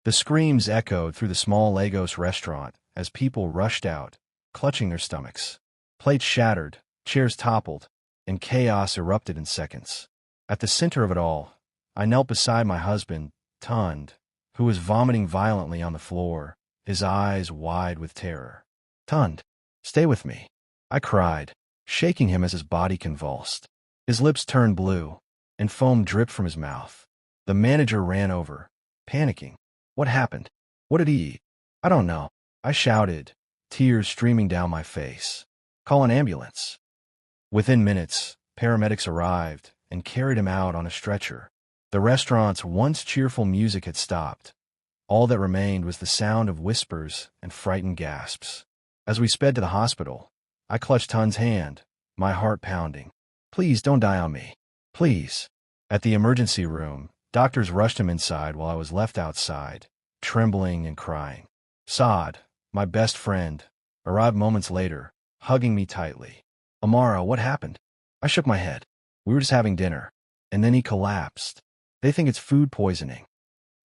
The screams echoed through the small Lagos restaurant as people rushed out, clutching their stomachs. Plates shattered, chairs toppled, and chaos erupted in seconds. At the center of it all, I knelt beside my husband, Tunde, who was vomiting violently on the floor, his eyes wide with terror. "Tunde, stay with me," I cried, shaking him as his body convulsed. His lips turned blue, and foam dripped from his mouth. The manager ran over, panicking. "What happened? What did he eat?" "I don't know," I shouted, tears streaming down my face. "Call an ambulance." Within minutes, paramedics arrived and carried him out on a stretcher. The restaurant's once cheerful music had stopped. All that remained was the sound of whispers and frightened gasps. As we sped to the hospital, I clutched Tunde's hand, my heart pounding. "Please don't die on me. Please." At the emergency room, doctors rushed him inside while I was left outside, trembling and crying. Saad, my best friend, arrived moments later, hugging me tightly. "Amara, what happened?" I shook my head. "We were just having dinner." And then he collapsed. "They think it's food poisoning."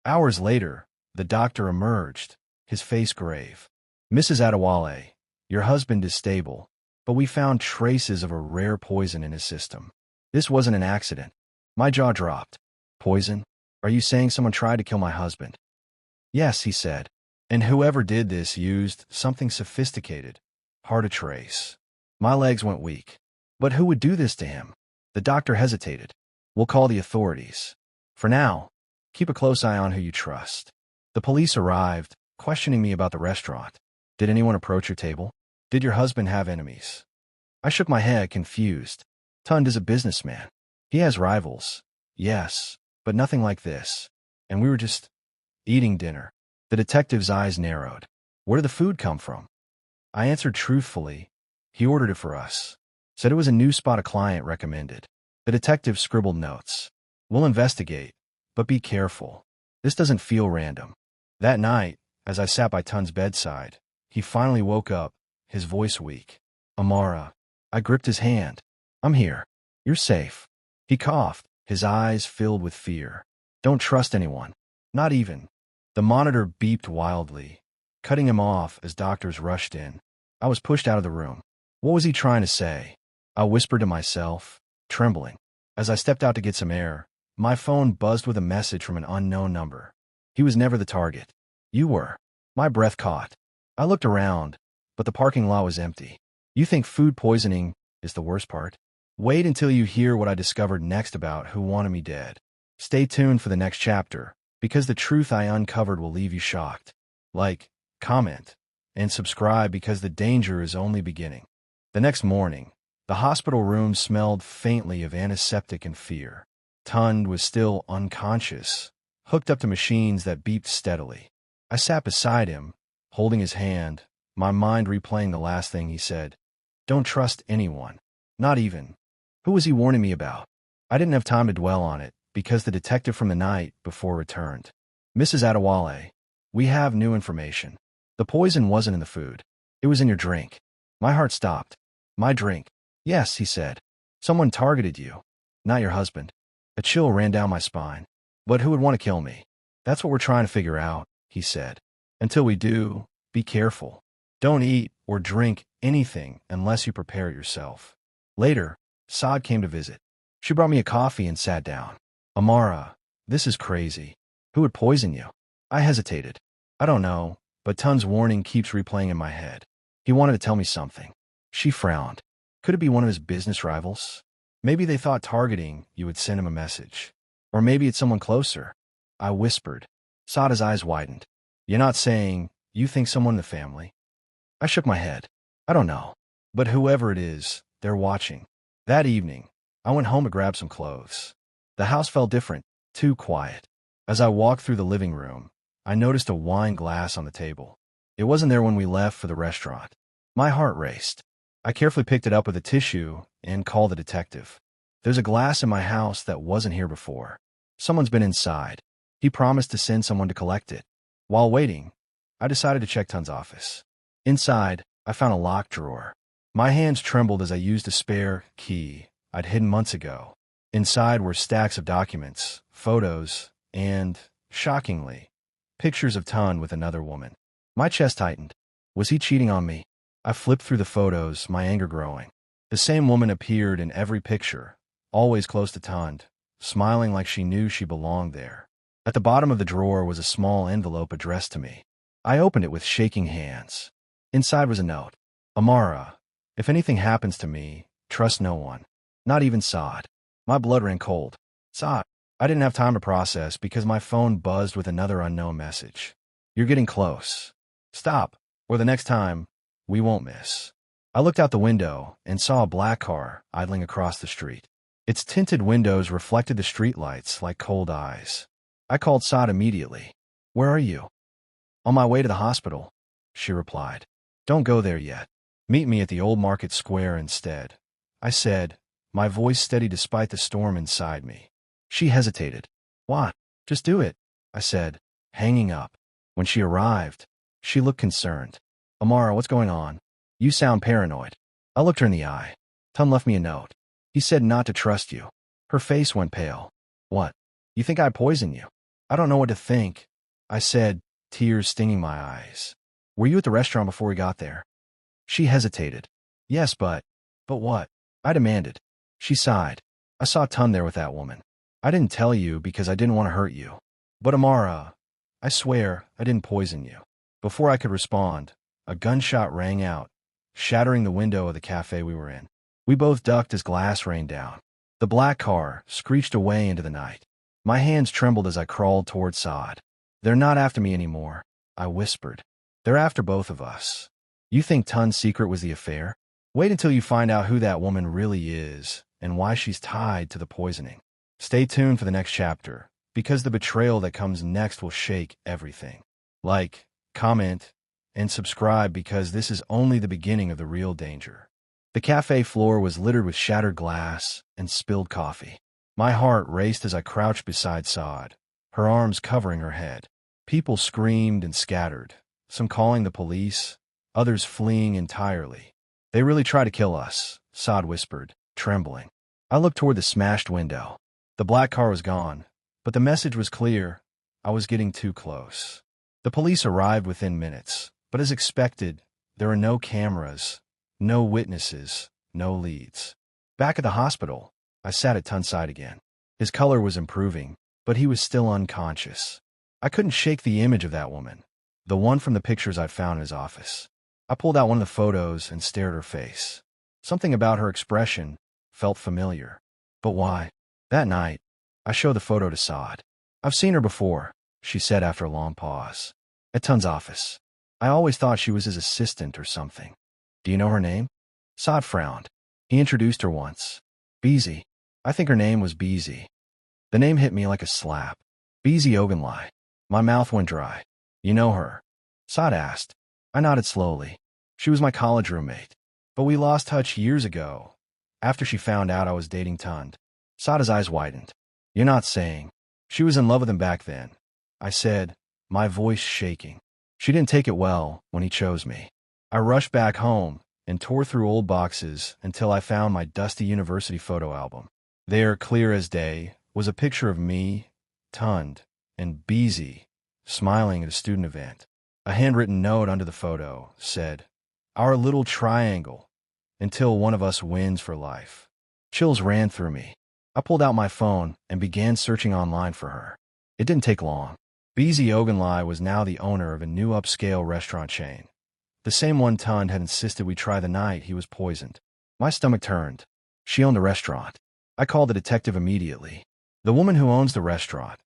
Hours later, the doctor emerged, his face grave. "Mrs. Adewale, your husband is stable, but we found traces of a rare poison in his system. This wasn't an accident." My jaw dropped. "Poison? Are you saying someone tried to kill my husband?" "Yes," he said. "And whoever did this used something sophisticated, hard to trace." My legs went weak. "But who would do this to him?" The doctor hesitated. "We'll call the authorities. For now, keep a close eye on who you trust." The police arrived, questioning me about the restaurant. "Did anyone approach your table? Did your husband have enemies?" I shook my head, confused. "Tunde is a businessman. He has rivals. Yes, but nothing like this. And we were just eating dinner." The detective's eyes narrowed. "Where did the food come from?" I answered truthfully. "He ordered it for us. Said it was a new spot a client recommended." The detective scribbled notes. "We'll investigate, but be careful. This doesn't feel random." That night, as I sat by Tunde's bedside, he finally woke up, his voice weak. "Amara." I gripped his hand. "I'm here. You're safe." He coughed, his eyes filled with fear. "Don't trust anyone. Not even." The monitor beeped wildly, cutting him off as doctors rushed in. I was pushed out of the room. What was he trying to say? I whispered to myself, trembling. As I stepped out to get some air, my phone buzzed with a message from an unknown number. He was never the target. "You were." My breath caught. I looked around, but the parking lot was empty. "You think food poisoning is the worst part? Wait until you hear what I discovered next about who wanted me dead. Stay tuned for the next chapter, because the truth I uncovered will leave you shocked. Like, comment, and subscribe because the danger is only beginning." The next morning, the hospital room smelled faintly of antiseptic and fear. Tunde was still unconscious, hooked up to machines that beeped steadily. I sat beside him, holding his hand, my mind replaying the last thing he said. "Don't trust anyone. Not even." Who was he warning me about? I didn't have time to dwell on it, because the detective from the night before returned. "Mrs. Adewale, we have new information. The poison wasn't in the food. It was in your drink." My heart stopped. "My drink?" "Yes," he said. "Someone targeted you. Not your husband." A chill ran down my spine. "But who would want to kill me?" "That's what we're trying to figure out," he said. "Until we do, be careful. Don't eat or drink anything unless you prepare it yourself." Later, Saad came to visit. She brought me a coffee and sat down. "Amara, this is crazy. Who would poison you?" I hesitated. "I don't know, but Tunde's warning keeps replaying in my head. He wanted to tell me something." She frowned. "Could it be one of his business rivals? Maybe they thought targeting you would send him a message. Or maybe it's someone closer." I whispered. Saad's eyes widened. "You're not saying you think someone in the family?" I shook my head. "I don't know. But whoever it is, they're watching." That evening, I went home to grab some clothes. The house felt different, too quiet. As I walked through the living room, I noticed a wine glass on the table. It wasn't there when we left for the restaurant. My heart raced. I carefully picked it up with a tissue and called the detective. "There's a glass in my house that wasn't here before. Someone's been inside." He promised to send someone to collect it. While waiting, I decided to check Tunde's office. Inside, I found a locked drawer. My hands trembled as I used a spare key I'd hidden months ago. Inside were stacks of documents, photos, and, shockingly, Pictures of Tunde with another woman. My chest tightened. Was he cheating on me? I flipped through the photos, my anger growing. The same woman appeared in every picture, always close to Tunde, smiling like she knew she belonged there. At the bottom of the drawer was a small envelope addressed to me. I opened it with shaking hands. Inside was a note. Amara, if anything happens to me, trust no one. Not even Saad. My blood ran cold. Saad. I didn't have time to process because my phone buzzed with another unknown message. You're getting close. Stop, or the next time, we won't miss. I looked out the window and saw a black car idling across the street. Its tinted windows reflected the streetlights like cold eyes. I called Saad immediately. Where are you? On my way to the hospital, she replied. Don't go there yet. Meet me at the old market square instead, I said, my voice steady despite the storm inside me. She hesitated. What? Just do it, I said, hanging up. When she arrived, she looked concerned. Amara, what's going on? You sound paranoid. I looked her in the eye. Tunde left me a note. He said not to trust you. Her face went pale. What? You think I poisoned you? I don't know what to think, I said, tears stinging my eyes. Were you at the restaurant before we got there? She hesitated. Yes, but what? I demanded. She sighed. I saw Tunde there with that woman. I didn't tell you because I didn't want to hurt you. But Amara, I swear I didn't poison you. Before I could respond, a gunshot rang out, shattering the window of the cafe we were in. We both ducked as glass rained down. The black car screeched away into the night. My hands trembled as I crawled toward Saad. They're not after me anymore, I whispered. They're after both of us. You think Tunde's secret was the affair? Wait until you find out who that woman really is and why she's tied to the poisoning. Stay tuned for the next chapter, because the betrayal that comes next will shake everything. Like, comment, and subscribe because this is only the beginning of the real danger. The cafe floor was littered with shattered glass and spilled coffee. My heart raced as I crouched beside Saad, her arms covering her head. People screamed and scattered, some calling the police, others fleeing entirely. They really tried to kill us, Saad whispered, trembling. I looked toward the smashed window. The black car was gone, but the message was clear. I was getting too close. The police arrived within minutes, but as expected, there were no cameras, no witnesses, no leads. Back at the hospital, I sat at Tunde's side again. His color was improving, but he was still unconscious. I couldn't shake the image of that woman, the one from the pictures I'd found in his office. I pulled out one of the photos and stared at her face. Something about her expression felt familiar. But why? That night, I showed the photo to Saad. I've seen her before, she said after a long pause. At Tunde's office. I always thought she was his assistant or something. Do you know her name? Saad frowned. He introduced her once. Bisi. I think her name was Bisi. The name hit me like a slap. Bisi Ogunlai. My mouth went dry. You know her? Saad asked. I nodded slowly. She was my college roommate. But we lost touch years ago, after she found out I was dating Tunde. Saad's eyes widened. You're not saying. She was in love with him back then, I said, my voice shaking. She didn't take it well when he chose me. I rushed back home and tore through old boxes until I found my dusty university photo album. There, clear as day, was a picture of me, Tunde, and Bisi smiling at a student event. A handwritten note under the photo said, Our little triangle, until one of us wins for life. Chills ran through me. I pulled out my phone and began searching online for her. It didn't take long. Bisi Ogunlai was now the owner of a new upscale restaurant chain. The same one Tunde had insisted we try the night he was poisoned. My stomach turned. She owned the restaurant. I called the detective immediately. The woman who owns the restaurant.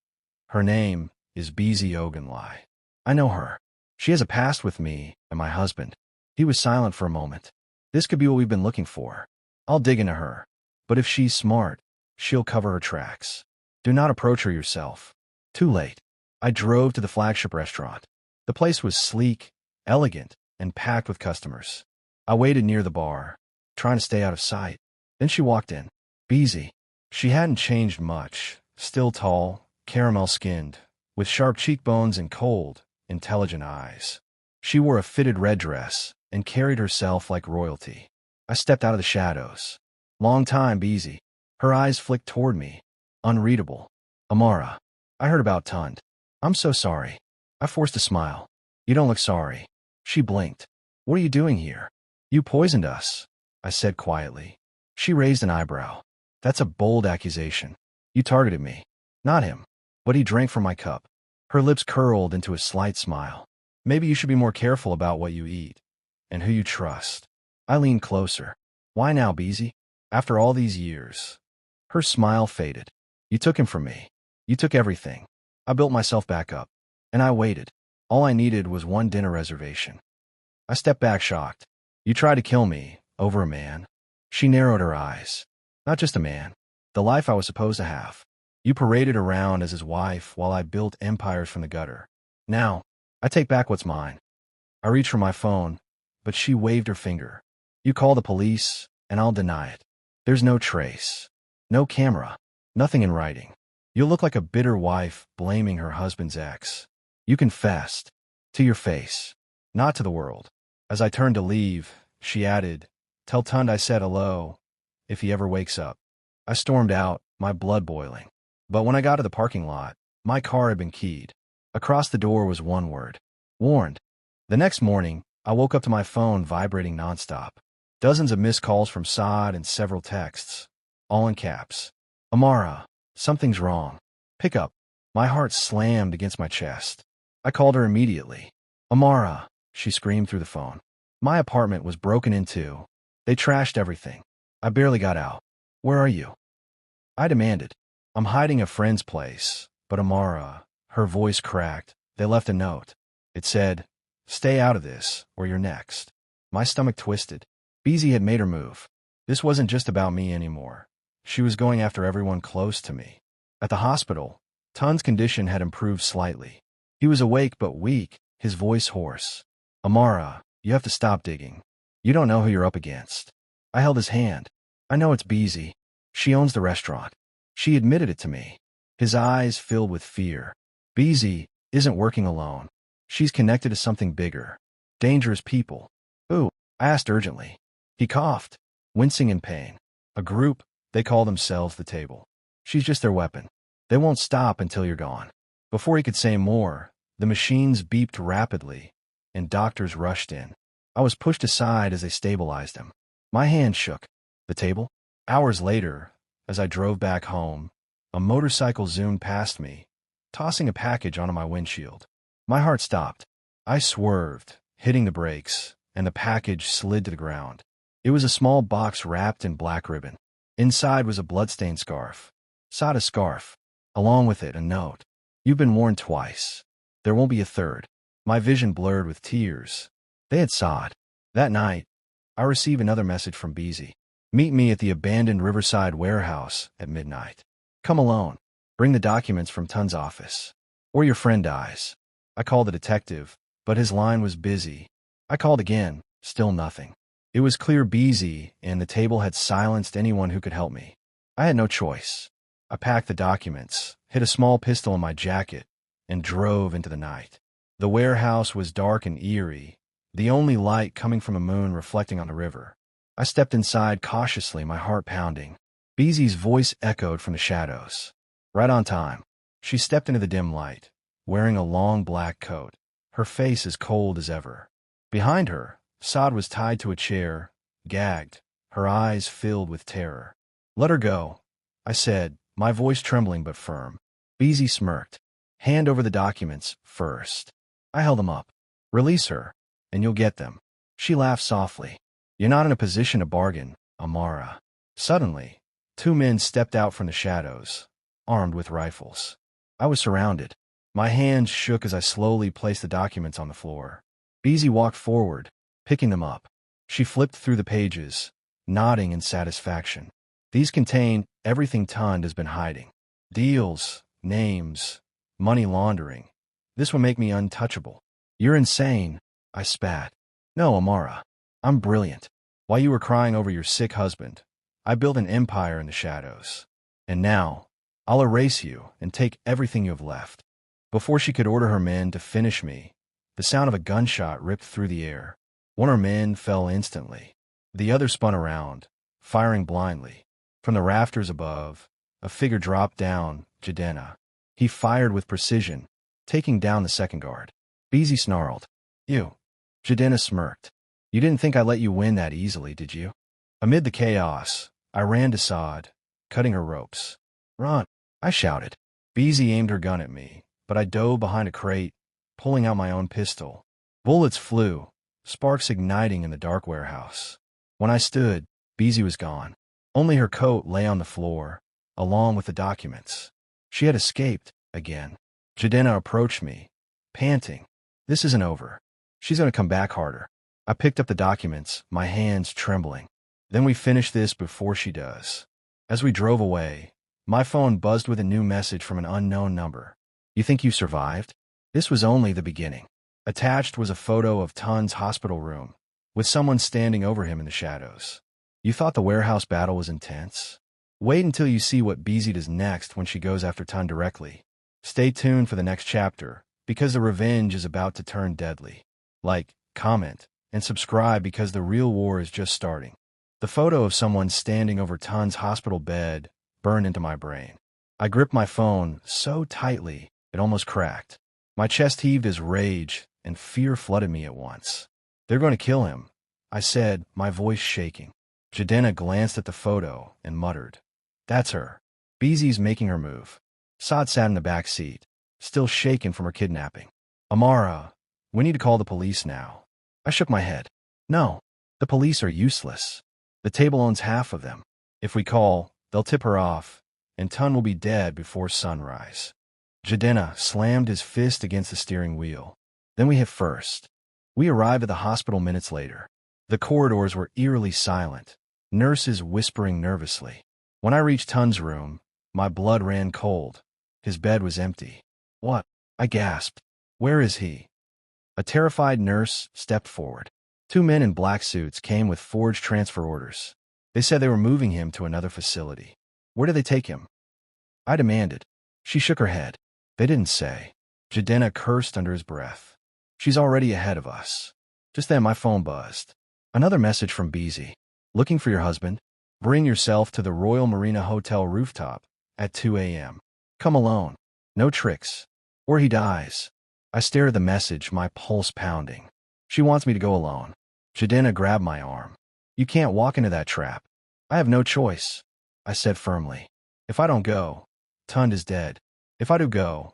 Her name is Bisi Ogunlai. I know her. She has a past with me and my husband. He was silent for a moment. This could be what we've been looking for. I'll dig into her. But if she's smart, she'll cover her tracks. Do not approach her yourself. Too late. I drove to the flagship restaurant. The place was sleek, elegant, and packed with customers. I waited near the bar, trying to stay out of sight. Then she walked in. Bisi. She hadn't changed much, still tall, caramel-skinned, with sharp cheekbones and cold, intelligent eyes. She wore a fitted red dress and carried herself like royalty. I stepped out of the shadows. Long time, Bisi. Her eyes flicked toward me, unreadable. Amara. I heard about Tunde. I'm so sorry. I forced a smile. You don't look sorry. She blinked. What are you doing here? You poisoned us, I said quietly. She raised an eyebrow. That's a bold accusation. You targeted me. Not him. But he drank from my cup. Her lips curled into a slight smile. Maybe you should be more careful about what you eat and who you trust. I leaned closer. Why now, Bisi? After all these years. Her smile faded. You took him from me. You took everything. I built myself back up. And I waited. All I needed was one dinner reservation. I stepped back shocked. You tried to kill me, over a man. She narrowed her eyes. Not just a man. The life I was supposed to have. You paraded around as his wife while I built empires from the gutter. Now, I take back what's mine. I reached for my phone, but she waved her finger. You call the police, and I'll deny it. There's no trace. No camera. Nothing in writing. You'll look like a bitter wife blaming her husband's ex. You confessed. To your face. Not to the world. As I turned to leave, she added, Tell Tunde I said hello, if he ever wakes up. I stormed out, my blood boiling. But when I got to the parking lot, my car had been keyed. Across the door was one word. Warned. The next morning, I woke up to my phone vibrating nonstop. Dozens of missed calls from Saad and several texts. All in caps. Amara, something's wrong. Pick up. My heart slammed against my chest. I called her immediately. Amara, she screamed through the phone. My apartment was broken into. They trashed everything. I barely got out. Where are you? I demanded. I'm hiding at a friend's place, but Amara, her voice cracked. They left a note. It said, Stay out of this, or you're next. My stomach twisted. Bisi had made her move. This wasn't just about me anymore. She was going after everyone close to me. At the hospital, Tun's condition had improved slightly. He was awake but weak, his voice hoarse. Amara, you have to stop digging. You don't know who you're up against. I held his hand. I know it's Bisi. She owns the restaurant. She admitted it to me. His eyes filled with fear. Bisi isn't working alone. She's connected to something bigger. Dangerous people. Who? I asked urgently. He coughed, wincing in pain. A group, they call themselves the Table. She's just their weapon. They won't stop until you're gone. Before he could say more, the machines beeped rapidly, and doctors rushed in. I was pushed aside as they stabilized him. My hand shook. The Table? Hours later, as I drove back home, a motorcycle zoomed past me, tossing a package onto my windshield. My heart stopped. I swerved, hitting the brakes, and the package slid to the ground. It was a small box wrapped in black ribbon. Inside was a bloodstained scarf. Sada's scarf. Along with it, a note. You've been warned twice. There won't be a third. My vision blurred with tears. They had Saad. That night, I received another message from Bisi. Meet me at the abandoned Riverside warehouse at midnight. Come alone. Bring the documents from Tun's office. Or your friend dies. I called the detective, but his line was busy. I called again, still nothing. It was clear Bisi and the Table had silenced anyone who could help me. I had no choice. I packed the documents, hid a small pistol in my jacket, and drove into the night. The warehouse was dark and eerie, the only light coming from a moon reflecting on the river. I stepped inside cautiously, my heart pounding. Bisi's voice echoed from the shadows. Right on time. She stepped into the dim light, wearing a long black coat, her face as cold as ever. Behind her, Saad was tied to a chair, gagged, her eyes filled with terror. Let her go, I said, my voice trembling but firm. Bisi smirked. Hand over the documents first. I held them up. Release her, and you'll get them. She laughed softly. You're not in a position to bargain, Amara. Suddenly, two men stepped out from the shadows, armed with rifles. I was surrounded. My hands shook as I slowly placed the documents on the floor. Bisi walked forward, picking them up. She flipped through the pages, nodding in satisfaction. These contain everything Tunde has been hiding. Deals, names, money laundering. This will make me untouchable. You're insane, I spat. No, Amara. I'm brilliant. While you were crying over your sick husband, I built an empire in the shadows. And now, I'll erase you and take everything you have left. Before she could order her men to finish me, the sound of a gunshot ripped through the air. One of her men fell instantly. The other spun around, firing blindly. From the rafters above, a figure dropped down, Jadena. He fired with precision, taking down the second guard. Bisi snarled. You. Jadena smirked. You didn't think I'd let you win that easily, did you? Amid the chaos, I ran to Saad, cutting her ropes. Run, I shouted. Bisi aimed her gun at me, but I dove behind a crate, pulling out my own pistol. Bullets flew, sparks igniting in the dark warehouse. When I stood, Bisi was gone. Only her coat lay on the floor, along with the documents. She had escaped, again. Jadena approached me, panting. This isn't over. She's going to come back harder. I picked up the documents, my hands trembling. Then we finish this before she does. As we drove away, my phone buzzed with a new message from an unknown number. You think you survived? This was only the beginning. Attached was a photo of Tunde's hospital room, with someone standing over him in the shadows. You thought the warehouse battle was intense? Wait until you see what Bisi does next when she goes after Tunde directly. Stay tuned for the next chapter, because the revenge is about to turn deadly. Like, comment, and subscribe because the real war is just starting. The photo of someone standing over Tunde's hospital bed burned into my brain. I gripped my phone so tightly it almost cracked. My chest heaved as rage and fear flooded me at once. They're going to kill him, I said, my voice shaking. Jadena glanced at the photo and muttered. That's her. Bisi's making her move. Saad sat in the back seat, still shaken from her kidnapping. Amara, we need to call the police now. I shook my head. No, the police are useless. The table owns half of them. If we call, they'll tip her off, and Tunde will be dead before sunrise. Jadena slammed his fist against the steering wheel. Then we hit first. We arrived at the hospital minutes later. The corridors were eerily silent, nurses whispering nervously. When I reached Tunde's room, my blood ran cold. His bed was empty. What? I gasped. Where is he? A terrified nurse stepped forward. Two men in black suits came with forged transfer orders. They said they were moving him to another facility. Where did they take him? I demanded. She shook her head. They didn't say. Jadena cursed under his breath. She's already ahead of us. Just then my phone buzzed. Another message from Bisi. Looking for your husband? Bring yourself to the Royal Marina Hotel rooftop at 2 a.m. Come alone. No tricks. Or he dies. I stared at the message, my pulse pounding. She wants me to go alone. Jadena grabbed my arm. You can't walk into that trap. I have no choice, I said firmly. If I don't go, Tunde is dead. If I do go,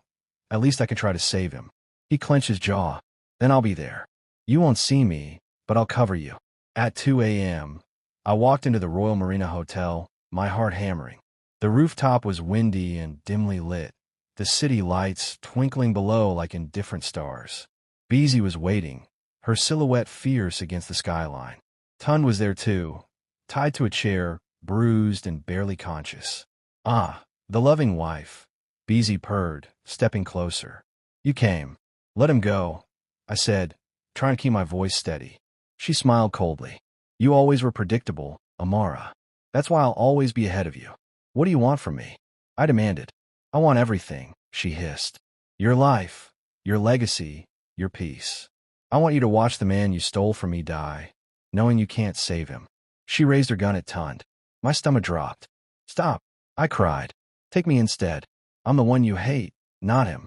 at least I can try to save him. He clenched his jaw. Then I'll be there. You won't see me, but I'll cover you. At 2 a.m., I walked into the Royal Marina Hotel, my heart hammering. The rooftop was windy and dimly lit, the city lights twinkling below like indifferent stars. Bisi was waiting, her silhouette fierce against the skyline. Tunde was there too, tied to a chair, bruised and barely conscious. Ah, the loving wife, Bisi purred, stepping closer. You came. Let him go, I said, trying to keep my voice steady. She smiled coldly. You always were predictable, Amara. That's why I'll always be ahead of you. What do you want from me? I demanded. I want everything, she hissed. Your life, your legacy, your peace. I want you to watch the man you stole from me die, knowing you can't save him. She raised her gun at Tunde. My stomach dropped. Stop, I cried. Take me instead. I'm the one you hate, not him.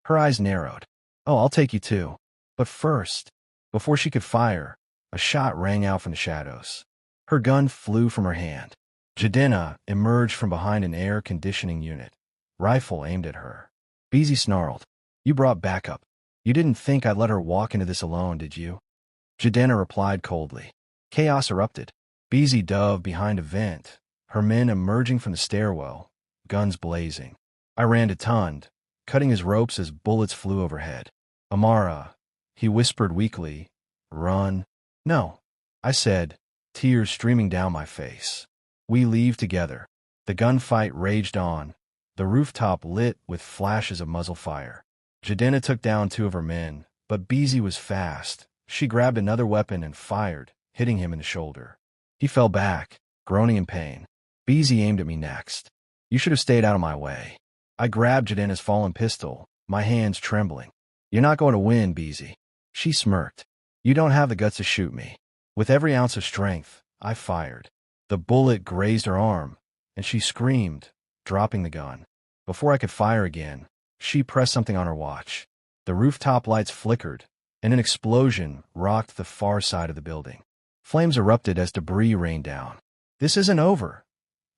Her eyes narrowed. Oh, I'll take you too. But first, before she could fire, a shot rang out from the shadows. Her gun flew from her hand. Jadena emerged from behind an air conditioning unit, rifle aimed at her. Bisi snarled. You brought backup. You didn't think I'd let her walk into this alone, did you? Jadena replied coldly. Chaos erupted. Bisi dove behind a vent, her men emerging from the stairwell, guns blazing. I ran to Tunde, cutting his ropes as bullets flew overhead. Amara, he whispered weakly. Run. No, I said, tears streaming down my face. We leave together. The gunfight raged on, the rooftop lit with flashes of muzzle fire. Jadena took down two of her men, but Bisi was fast. She grabbed another weapon and fired, hitting him in the shoulder. He fell back, groaning in pain. Bisi aimed at me next. You should have stayed out of my way. I grabbed Jadena's fallen pistol, my hands trembling. You're not going to win, Bisi. She smirked. You don't have the guts to shoot me. With every ounce of strength, I fired. The bullet grazed her arm, and she screamed, dropping the gun. Before I could fire again, She pressed something on her watch. The rooftop lights flickered, and an explosion rocked the far side of the building. Flames erupted as debris rained down. "This isn't over,"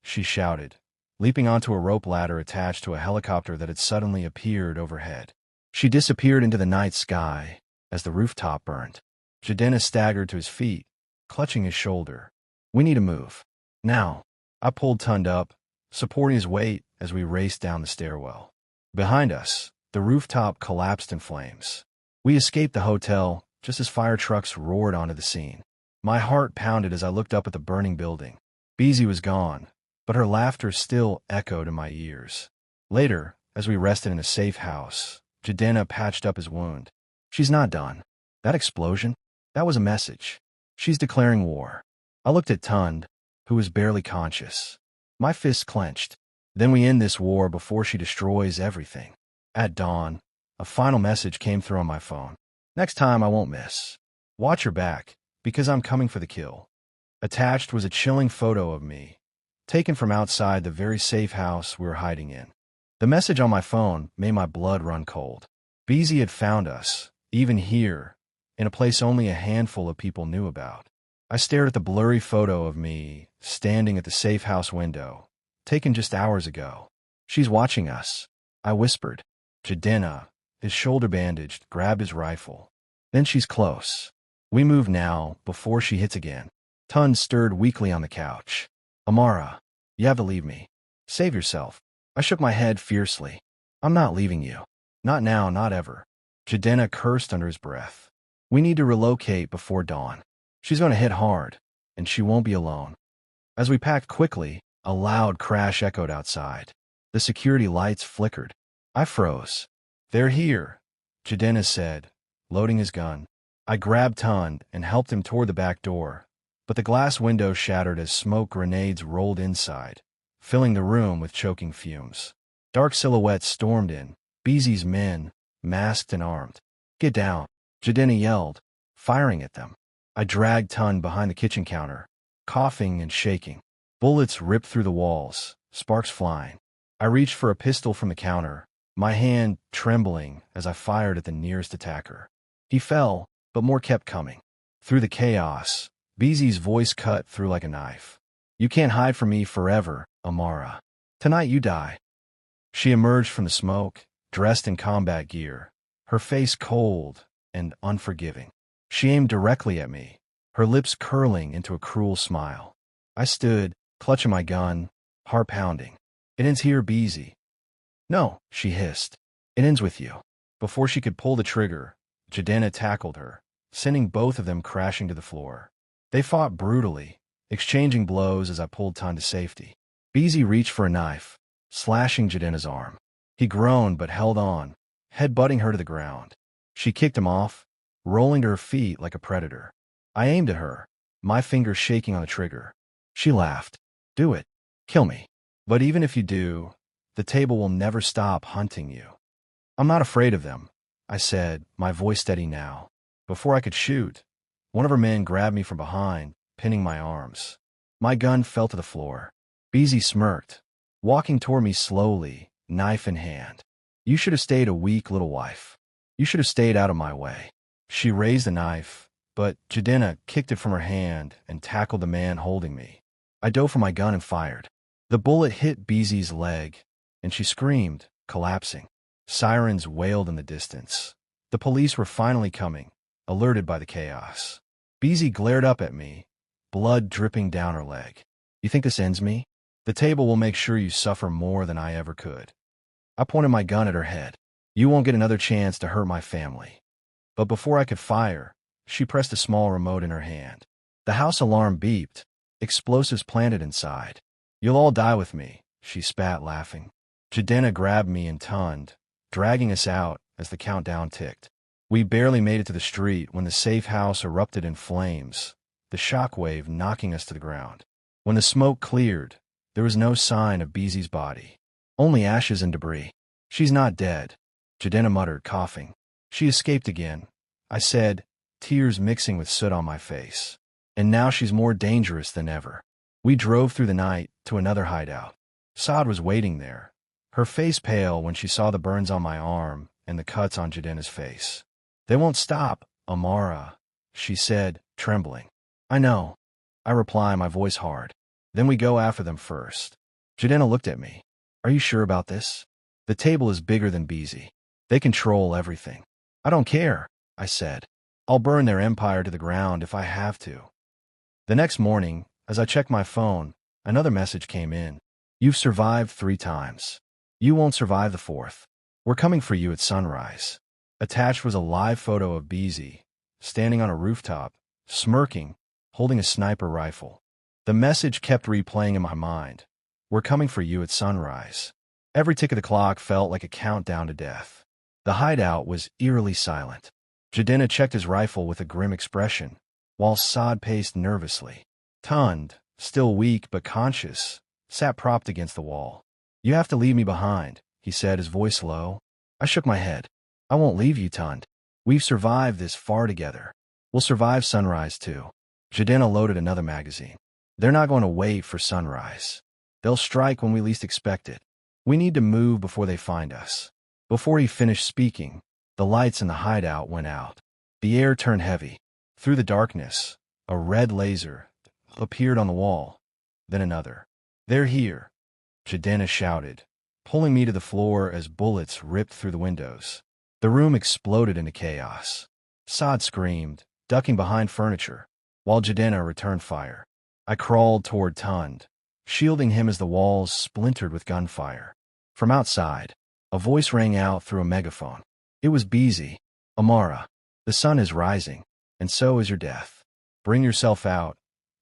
she shouted, leaping onto a rope ladder attached to a helicopter that had suddenly appeared overhead. She disappeared into the night sky as the rooftop burned. Jadena staggered to his feet, clutching his shoulder. "We need to move. Now." I pulled Tunde up, supporting his weight as we raced down the stairwell. Behind us, the rooftop collapsed in flames. We escaped the hotel just as fire trucks roared onto the scene. My heart pounded as I looked up at the burning building. Bisi was gone, but her laughter still echoed in my ears. Later, as we rested in a safe house, Jadena patched up his wound. "She's not done. That explosion? That was a message. She's declaring war." I looked at Tunde, who was barely conscious. My fists clenched. "Then we end this war before she destroys everything." At dawn, a final message came through on my phone. "Next time I won't miss. Watch your back, because I'm coming for the kill." Attached was a chilling photo of me, taken from outside the very safe house we were hiding in. The message on my phone made my blood run cold. Bisi had found us, even here, in a place only a handful of people knew about. I stared at the blurry photo of me, standing at the safe house window, taken just hours ago. "She's watching us," I whispered. Jadena, his shoulder bandaged, grabbed his rifle. "Then she's close. We move now, before she hits again." Tunde stirred weakly on the couch. "Amara, you have to leave me. Save yourself." I shook my head fiercely. "I'm not leaving you. Not now, not ever." Jadena cursed under his breath. "We need to relocate before dawn. She's going to hit hard, and she won't be alone." As we packed quickly, a loud crash echoed outside. The security lights flickered. I froze. "They're here," Jadena said, loading his gun. I grabbed Tunde and helped him toward the back door, but the glass window shattered as smoke grenades rolled inside, filling the room with choking fumes. Dark silhouettes stormed in, Bisi's men, masked and armed. "Get down," Jadena yelled, firing at them. I dragged Tunde behind the kitchen counter, coughing and shaking. Bullets ripped through the walls, sparks flying. I reached for a pistol from the counter, my hand trembling as I fired at the nearest attacker. He fell, but more kept coming. Through the chaos, Bisi's voice cut through like a knife. "You can't hide from me forever, Amara. Tonight you die." She emerged from the smoke, dressed in combat gear, her face cold and unforgiving. She aimed directly at me, her lips curling into a cruel smile. I stood, clutching my gun, heart pounding. "It ends here, Bisi." "No," she hissed. "It ends with you." Before she could pull the trigger, Jadena tackled her, sending both of them crashing to the floor. They fought brutally, exchanging blows as I pulled Tunde to safety. Bisi reached for a knife, slashing Jadena's arm. He groaned but held on, head-butting her to the ground. She kicked him off, rolling to her feet like a predator. I aimed at her, my fingers shaking on the trigger. She laughed. "Do it. Kill me. But even if you do, the table will never stop hunting you." "I'm not afraid of them," I said, my voice steady now. Before I could shoot, one of her men grabbed me from behind, pinning my arms. My gun fell to the floor. Bisi smirked, walking toward me slowly, knife in hand. "You should have stayed a weak little wife. You should have stayed out of my way." She raised the knife, but Jadena kicked it from her hand and tackled the man holding me. I dove for my gun and fired. The bullet hit Bisi's leg, and she screamed, collapsing. Sirens wailed in the distance. The police were finally coming, alerted by the chaos. Bisi glared up at me, blood dripping down her leg. "You think this ends me? The table will make sure you suffer more than I ever could." I pointed my gun at her head. "You won't get another chance to hurt my family." But before I could fire, she pressed a small remote in her hand. The house alarm beeped, explosives planted inside. "You'll all die with me," she spat, laughing. Jadena grabbed me and Tunde, dragging us out as the countdown ticked. We barely made it to the street when the safe house erupted in flames, the shockwave knocking us to the ground. When the smoke cleared, there was no sign of Bisi's body, only ashes and debris. "She's not dead," Jadena muttered, coughing. "She escaped again," I said, tears mixing with soot on my face. "And now she's more dangerous than ever." We drove through the night to another hideout. Saad was waiting there, her face pale when she saw the burns on my arm and the cuts on Jadena's face. "They won't stop, Amara," she said, trembling. "I know," I reply, my voice hard. "Then we go after them first." Jadena looked at me. "Are you sure about this? The table is bigger than Bisi. They control everything." "I don't care," I said. "I'll burn their empire to the ground if I have to." The next morning, as I checked my phone, another message came in. "You've survived 3 times. You won't survive the 4th. We're coming for you at sunrise." Attached was a live photo of Bisi, standing on a rooftop, smirking, holding a sniper rifle. The message kept replaying in my mind. "We're coming for you at sunrise." Every tick of the clock felt like a countdown to death. The hideout was eerily silent. Jadena checked his rifle with a grim expression, while Saad paced nervously. Tunde, still weak but conscious, sat propped against the wall. "You have to leave me behind," he said, his voice low. I shook my head. "I won't leave you, Tunde. We've survived this far together. We'll survive sunrise, too." Jadena loaded another magazine. "They're not going to wait for sunrise. They'll strike when we least expect it. We need to move before they find us." Before he finished speaking, the lights in the hideout went out. The air turned heavy. Through the darkness, a red laser appeared on the wall, then another. "They're here," Jadena shouted, pulling me to the floor as bullets ripped through the windows. The room exploded into chaos. Saad screamed, ducking behind furniture, while Jadena returned fire. I crawled toward Tunde, shielding him as the walls splintered with gunfire. From outside, a voice rang out through a megaphone. It was Bisi. "Amara, the sun is rising, and so is your death. Bring yourself out,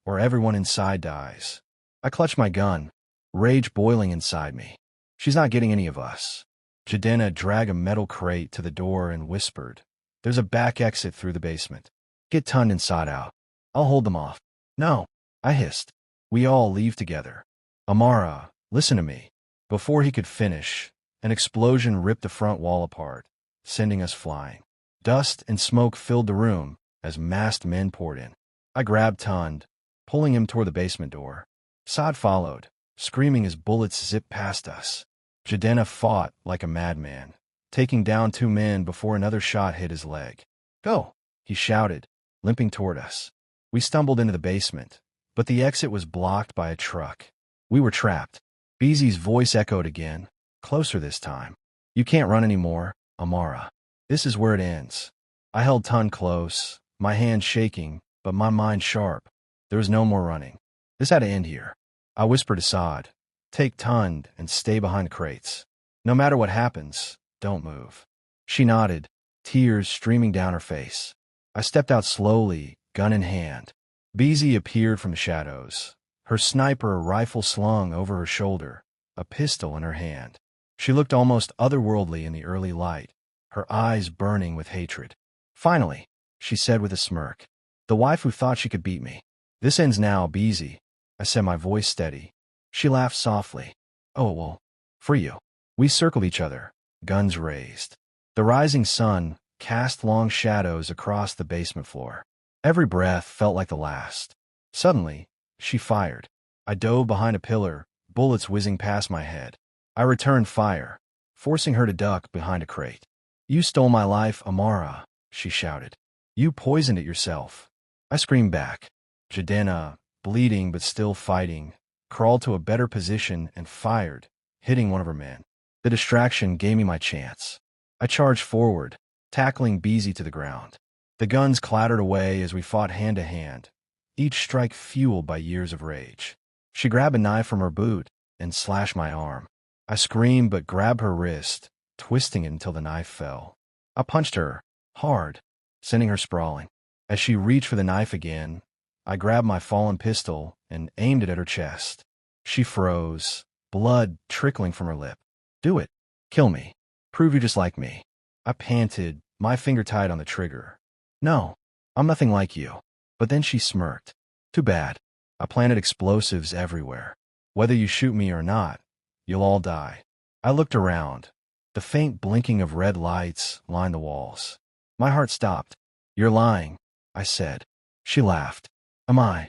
or everyone inside dies." I clutched my gun, rage boiling inside me. "She's not getting any of us." Jadena dragged a metal crate to the door and whispered, "There's a back exit through the basement. Get Tunde and Saad out. I'll hold them off." "No," I hissed. "We all leave together." "Amara, listen to me." Before he could finish, an explosion ripped the front wall apart, sending us flying. Dust and smoke filled the room as masked men poured in. I grabbed Tunde, pulling him toward the basement door. Saad followed, screaming as bullets zipped past us. Jadena fought like a madman, taking down 2 men before another shot hit his leg. "Go!" he shouted, limping toward us. We stumbled into the basement, but the exit was blocked by a truck. We were trapped. Bisi's voice echoed again, closer this time. "You can't run anymore, Amara. This is where it ends." I held Tunde close, my hand shaking, but my mind sharp. There was no more running. This had to end here. I whispered to Saad, "Take Tunde and stay behind the crates. No matter what happens, don't move." She nodded, tears streaming down her face. I stepped out slowly, gun in hand. Bisi appeared from the shadows, her sniper rifle slung over her shoulder, a pistol in her hand. She looked almost otherworldly in the early light, her eyes burning with hatred. "Finally," she said with a smirk. "The wife who thought she could beat me. This ends now, Bisi," I said, my voice steady. She laughed softly. "Oh, it will. For you." We circled each other, guns raised. The rising sun cast long shadows across the basement floor. Every breath felt like the last. Suddenly, she fired. I dove behind a pillar, bullets whizzing past my head. I returned fire, forcing her to duck behind a crate. "You stole my life, Amara," she shouted. "You poisoned it yourself." I screamed back. Jadena, bleeding but still fighting, crawled to a better position and fired, hitting one of her men. The distraction gave me my chance. I charged forward, tackling Bisi to the ground. The guns clattered away as we fought hand to hand, each strike fueled by years of rage. She grabbed a knife from her boot and slashed my arm. I screamed but grabbed her wrist, twisting it until the knife fell. I punched her, hard, sending her sprawling. As she reached for the knife again, I grabbed my fallen pistol and aimed it at her chest. She froze, blood trickling from her lip. "Do it. Kill me. Prove you're just like me." I panted, my finger tight on the trigger. "No, I'm nothing like you." But then she smirked. "Too bad. I planted explosives everywhere. Whether you shoot me or not, you'll all die." I looked around. The faint blinking of red lights lined the walls. My heart stopped. "You're lying," I said. She laughed. "Am I?"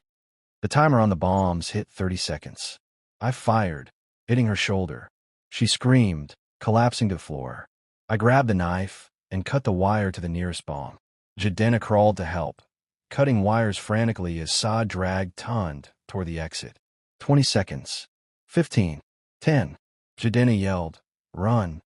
The timer on the bombs hit 30 seconds. I fired, hitting her shoulder. She screamed, collapsing to the floor. I grabbed the knife and cut the wire to the nearest bomb. Jadena crawled to help, cutting wires frantically as Saad dragged Tunde toward the exit. 20 seconds. 15. 10. Jadena yelled, "Run."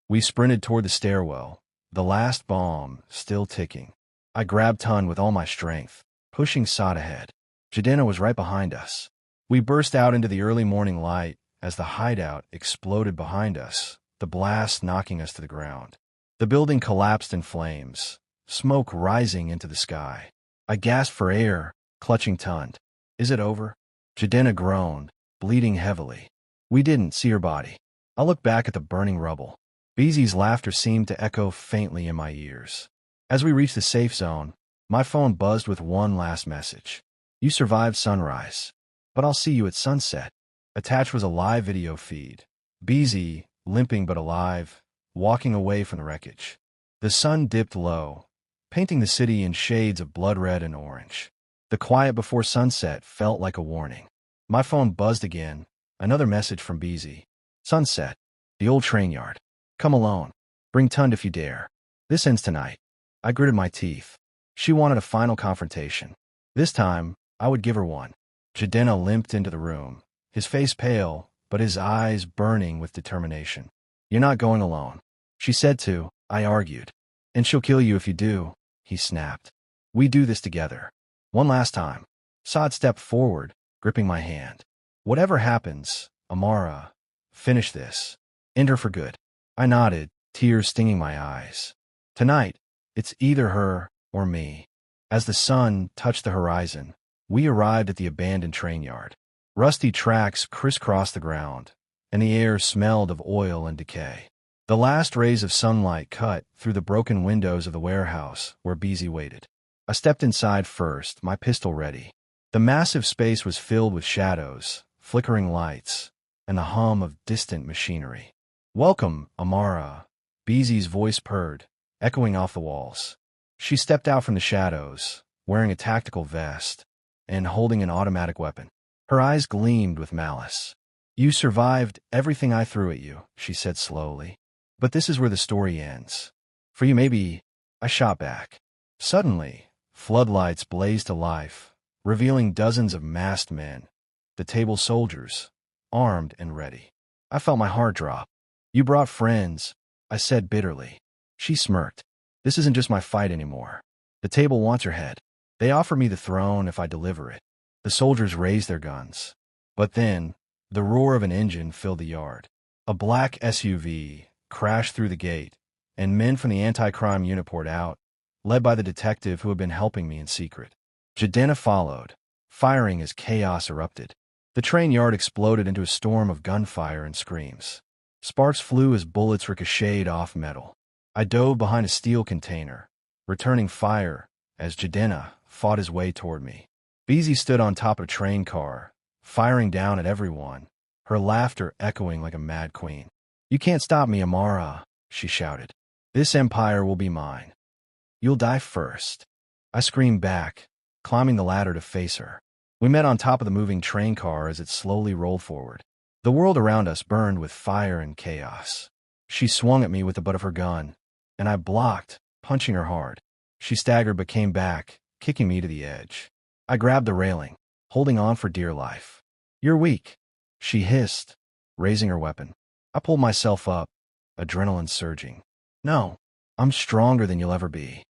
We sprinted toward the stairwell, the last bomb still ticking. I grabbed Tunde with all my strength, pushing Saad ahead. Jadena was right behind us. We burst out into the early morning light as the hideout exploded behind us, the blast knocking us to the ground. The building collapsed in flames, smoke rising into the sky. I gasped for air, clutching Tunde. "Is it over?" Jadena groaned, bleeding heavily. We didn't see her body. I looked back at the burning rubble. Bisi's laughter seemed to echo faintly in my ears. As we reached the safe zone, my phone buzzed with one last message. "You survived sunrise, but I'll see you at sunset." Attached was a live video feed. Bisi, limping but alive, walking away from the wreckage. The sun dipped low, painting the city in shades of blood red and orange. The quiet before sunset felt like a warning. My phone buzzed again, another message from Bisi. "Sunset. The old train yard. Come alone. Bring Tunde if you dare. This ends tonight." I gritted my teeth. She wanted a final confrontation. This time, I would give her one. Jadena limped into the room, his face pale, but his eyes burning with determination. "You're not going alone." She said to, I argued. "And she'll kill you if you do," he snapped. "We do this together. One last time." Saad stepped forward, gripping my hand. "Whatever happens, Amara, finish this. End her for good." I nodded, tears stinging my eyes. Tonight, it's either her or me. As the sun touched the horizon, we arrived at the abandoned train yard. Rusty tracks crisscrossed the ground, and the air smelled of oil and decay. The last rays of sunlight cut through the broken windows of the warehouse where Bisi waited. I stepped inside first, my pistol ready. The massive space was filled with shadows, flickering lights, and the hum of distant machinery. "Welcome, Amara," Bisi's voice purred, echoing off the walls. She stepped out from the shadows, wearing a tactical vest and holding an automatic weapon. Her eyes gleamed with malice. "You survived everything I threw at you," she said slowly. "But this is where the story ends. For you, maybe." I shot back. Suddenly, floodlights blazed to life, revealing dozens of masked men, the table soldiers, armed and ready. I felt my heart drop. "You brought friends," I said bitterly. She smirked. "This isn't just my fight anymore. The table wants her head. They offer me the throne if I deliver it." The soldiers raised their guns. But then, the roar of an engine filled the yard. A black SUV crashed through the gate, and men from the anti-crime unit poured out, led by the detective who had been helping me in secret. Jadena followed, firing as chaos erupted. The train yard exploded into a storm of gunfire and screams. Sparks flew as bullets ricocheted off metal. I dove behind a steel container, returning fire as Jadena fought his way toward me. Bisi stood on top of a train car, firing down at everyone, her laughter echoing like a mad queen. "You can't stop me, Amara," she shouted. "This empire will be mine. You'll die first." I screamed back, climbing the ladder to face her. We met on top of the moving train car as it slowly rolled forward. The world around us burned with fire and chaos. She swung at me with the butt of her gun, and I blocked, punching her hard. She staggered but came back, kicking me to the edge. I grabbed the railing, holding on for dear life. "You're weak," she hissed, raising her weapon. I pulled myself up, adrenaline surging. "No, I'm stronger than you'll ever be."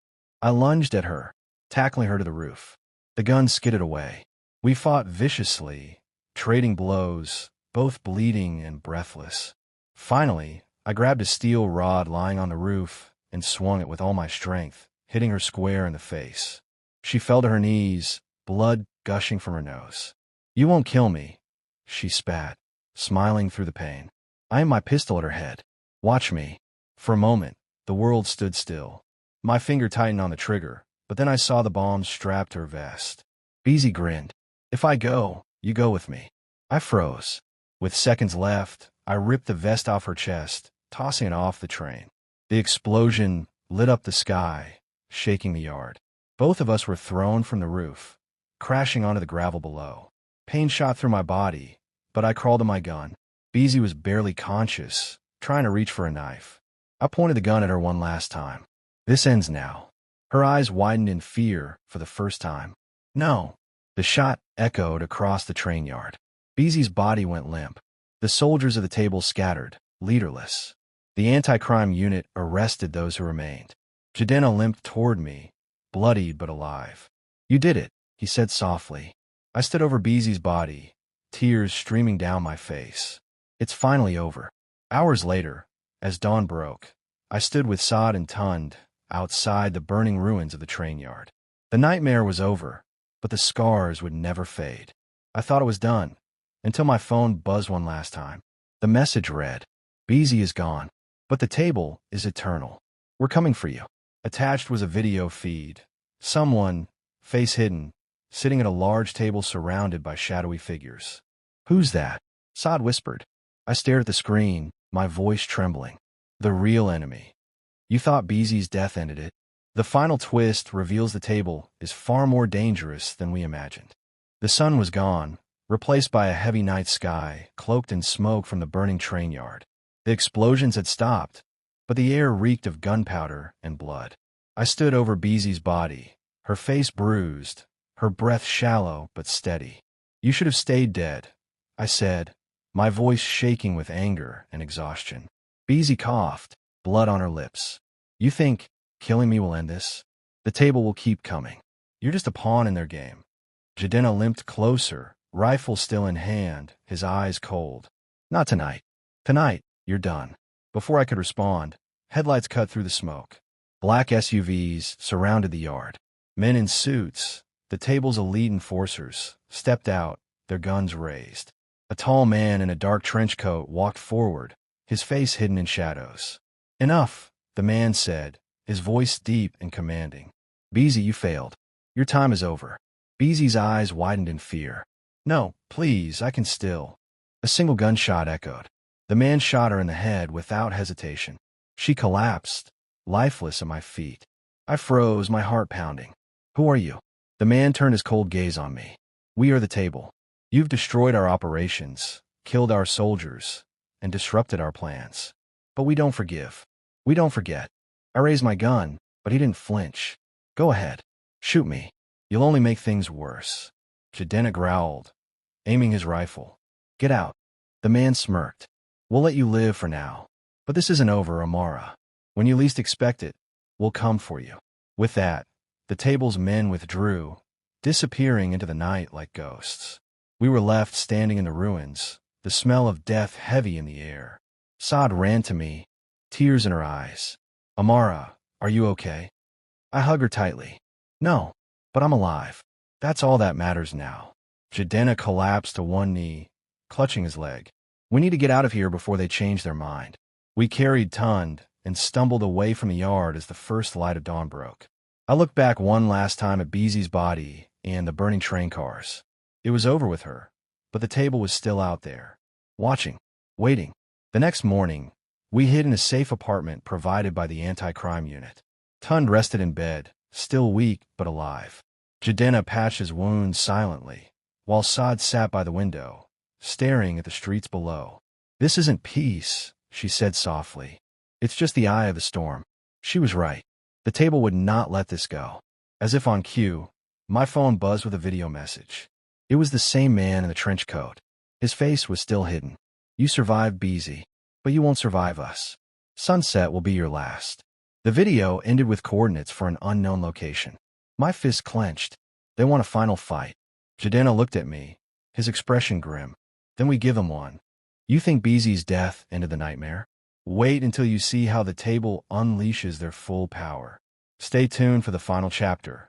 I lunged at her, tackling her to the roof. The gun skidded away. We fought viciously, trading blows, both bleeding and breathless. Finally, I grabbed a steel rod lying on the roof and swung it with all my strength, hitting her square in the face. She fell to her knees, blood gushing from her nose. "You won't kill me," she spat, smiling through the pain. I aimed my pistol at her head. "Watch me." For a moment, the world stood still. My finger tightened on the trigger, but then I saw the bomb strapped to her vest. Bisi grinned. "If I go, you go with me." I froze. With seconds left, I ripped the vest off her chest, tossing it off the train. The explosion lit up the sky, shaking the yard. Both of us were thrown from the roof, crashing onto the gravel below. Pain shot through my body, but I crawled to my gun. Bisi was barely conscious, trying to reach for a knife. I pointed the gun at her one last time. This ends now. Her eyes widened in fear for the first time. No. The shot echoed across the train yard. Bisi's body went limp. The soldiers of the table scattered, leaderless. The anti-crime unit arrested those who remained. Jidenna limped toward me, bloodied but alive. You did it, he said softly. I stood over Bisi's body, tears streaming down my face. It's finally over. Hours later, as dawn broke, I stood with Saad and Tunde outside the burning ruins of the train yard. The nightmare was over, but the scars would never fade. I thought it was done, until my phone buzzed one last time. The message read, Bisi is gone, but the table is eternal. We're coming for you. Attached was a video feed. Someone, face hidden, sitting at a large table surrounded by shadowy figures. Who's that? Saad whispered. I stared at the screen, my voice trembling. The real enemy. You thought Bisi's death ended it. The final twist reveals the table is far more dangerous than we imagined. The sun was gone, replaced by a heavy night sky, cloaked in smoke from the burning train yard. The explosions had stopped, but the air reeked of gunpowder and blood. I stood over Bisi's body, her face bruised, her breath shallow but steady. You should have stayed dead, I said, my voice shaking with anger and exhaustion. Bisi coughed, blood on her lips. You think killing me will end this? The table will keep coming. You're just a pawn in their game. Jidenna limped closer, rifle still in hand, his eyes cold. Not tonight. Tonight, you're done. Before I could respond, headlights cut through the smoke. Black SUVs surrounded the yard. Men in suits, the table's elite enforcers, stepped out, their guns raised. A tall man in a dark trench coat walked forward, his face hidden in shadows. Enough, the man said, his voice deep and commanding. Bisi, you failed. Your time is over. Bisi's eyes widened in fear. No, please, I can still. A single gunshot echoed. The man shot her in the head without hesitation. She collapsed, lifeless at my feet. I froze, my heart pounding. Who are you? The man turned his cold gaze on me. We are the table. You've destroyed our operations, killed our soldiers, and disrupted our plans. But we don't forgive. We don't forget. I raised my gun, but he didn't flinch. Go ahead. Shoot me. You'll only make things worse. Jidenna growled, aiming his rifle. Get out. The man smirked. We'll let you live for now. But this isn't over, Amara. When you least expect it, we'll come for you. With that, the table's men withdrew, disappearing into the night like ghosts. We were left standing in the ruins, the smell of death heavy in the air. Saad ran to me, tears in her eyes. Amara, are you okay? I hug her tightly. No, but I'm alive. That's all that matters now. Jidenna collapsed to one knee, clutching his leg. We need to get out of here before they change their mind. We carried Tunde and stumbled away from the yard as the first light of dawn broke. I looked back one last time at Bisi's body and the burning train cars. It was over with her, but the table was still out there, watching, waiting. The next morning, we hid in a safe apartment provided by the anti-crime unit. Tunde rested in bed, still weak but alive. Jidenna patched his wounds silently, while Saad sat by the window, staring at the streets below. This isn't peace, she said softly. It's just the eye of the storm. She was right. The table would not let this go. As if on cue, my phone buzzed with a video message. It was the same man in the trench coat. His face was still hidden. You survived Bisi, but you won't survive us. Sunset will be your last. The video ended with coordinates for an unknown location. My fist clenched. They want a final fight. Jidenna looked at me, his expression grim. Then we give him one. You think Bisi's death ended the nightmare? Wait until you see how the table unleashes their full power. Stay tuned for the final chapter.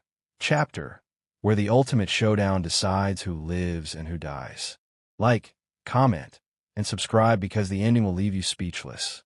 Where the ultimate showdown decides who lives and who dies. Like, comment, and subscribe because the ending will leave you speechless.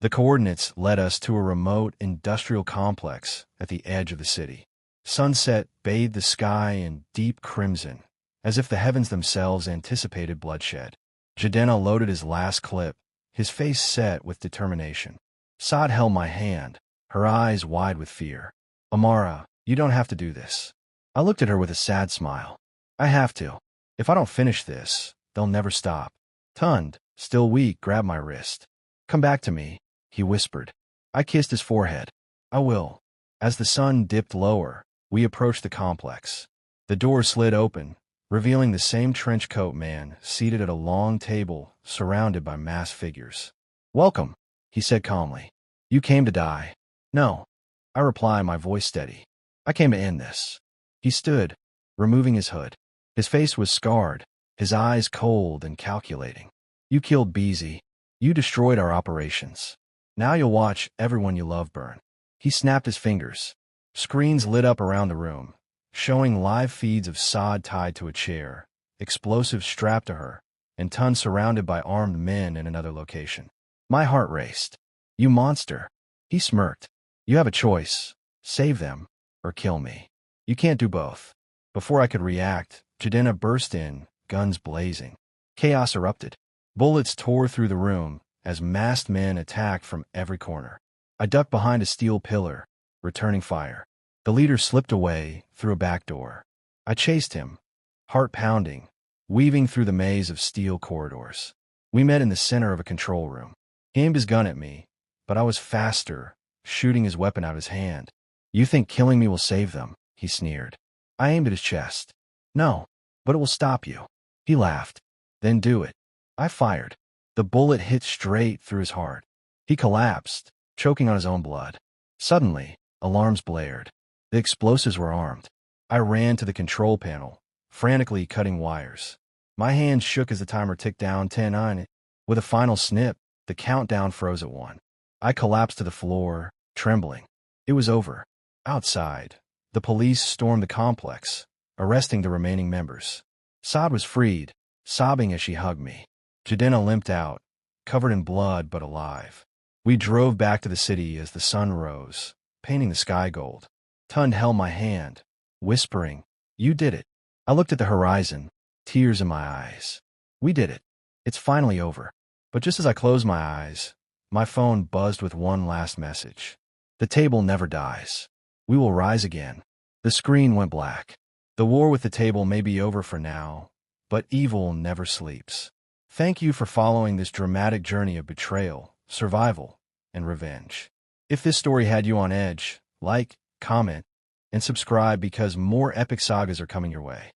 The coordinates led us to a remote industrial complex at the edge of the city. Sunset bathed the sky in deep crimson, as if the heavens themselves anticipated bloodshed. Jidenna loaded his last clip, his face set with determination. Saad held my hand, her eyes wide with fear. Amara, you don't have to do this. I looked at her with a sad smile. I have to. If I don't finish this, they'll never stop. Tunde, still weak, grabbed my wrist. "Come back to me," he whispered. I kissed his forehead. "I will." As the sun dipped lower, we approached the complex. The door slid open, revealing the same trench coat man seated at a long table surrounded by masked figures. "Welcome," he said calmly. "You came to die." "No," I replied, my voice steady. "I came to end this." He stood, removing his hood. His face was scarred, his eyes cold and calculating. "You killed Bisi. You destroyed our operations. Now you'll watch everyone you love burn." He snapped his fingers. Screens lit up around the room, showing live feeds of Saad tied to a chair, explosives strapped to her, and Tunde surrounded by armed men in another location. My heart raced. "You monster." He smirked. "You have a choice. Save them, or kill me. You can't do both." Before I could react, Jadena burst in, guns blazing. Chaos erupted. Bullets tore through the room as masked men attacked from every corner. I ducked behind a steel pillar, returning fire. The leader slipped away through a back door. I chased him, heart pounding, weaving through the maze of steel corridors. We met in the center of a control room. He aimed his gun at me, but I was faster, shooting his weapon out of his hand. "You think killing me will save them?" he sneered. I aimed at his chest. "No, but it will stop you." He laughed. "Then do it." I fired. The bullet hit straight through his heart. He collapsed, choking on his own blood. Suddenly, alarms blared. The explosives were armed. I ran to the control panel, frantically cutting wires. My hands shook as the timer ticked down 10-9. With a final snip, the countdown froze at 1. I collapsed to the floor, trembling. It was over. Outside, the police stormed the complex, arresting the remaining members. Saad was freed, sobbing as she hugged me. Jadena limped out, covered in blood but alive. We drove back to the city as the sun rose, painting the sky gold. Tunde held my hand, whispering, "You did it." I looked at the horizon, tears in my eyes. We did it. It's finally over. But just as I closed my eyes, my phone buzzed with one last message. "The table never dies. We will rise again." The screen went black. The war with the table may be over for now, but evil never sleeps. Thank you for following this dramatic journey of betrayal, survival, and revenge. If this story had you on edge, like, comment, and subscribe because more epic sagas are coming your way.